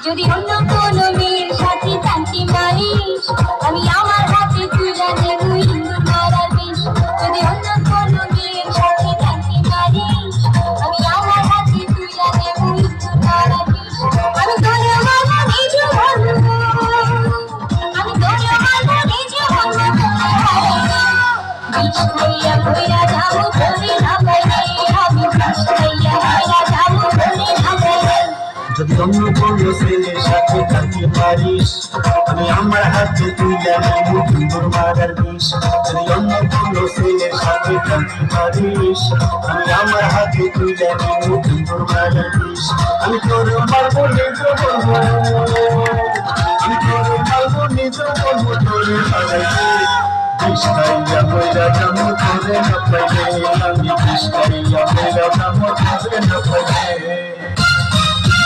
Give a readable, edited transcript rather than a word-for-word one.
যদি অন্য কোনো মেয়ের সাথে টানতে পারিস আমি আমার হাতে তুলে দেব ইন্দুর মারার বিষ। যদি অন্য কোনো মেয়ের সাথে টানতে পারিস আমি আমার হাতে তুলে দেব ইন্দুর মারার বিষ। আমি তোরে মারব নিজে মরব, আমি তোরে মারব নিজে মরব, বিষ খাইয়া মইরা যাবো তোরে না পাইলে, আমি বিষ খাইয়া মইরা যাবো তোরে না পাইলে। যদি অন্য কোনো ছেলের সাথে থাকতে পারিস আমি আমার হাতে তুলে নেব ইন্দুর মারার বিষ। যদি অন্য কোনো ছেলের সাথে থাকতে পারিস আমি আমার হাতে তুলে নেব ইন্দুর মারার বিষ। আমি তোর মারবো নিজ বলবো, আমি তোর মারবো নিজ বলবো তোরে পালাইতে, বিষ খাইয়া মইরা যাবো তোরে না পাইলে, আমি বিষ খাইয়া মইরা যাবো তোরে না পাইলে।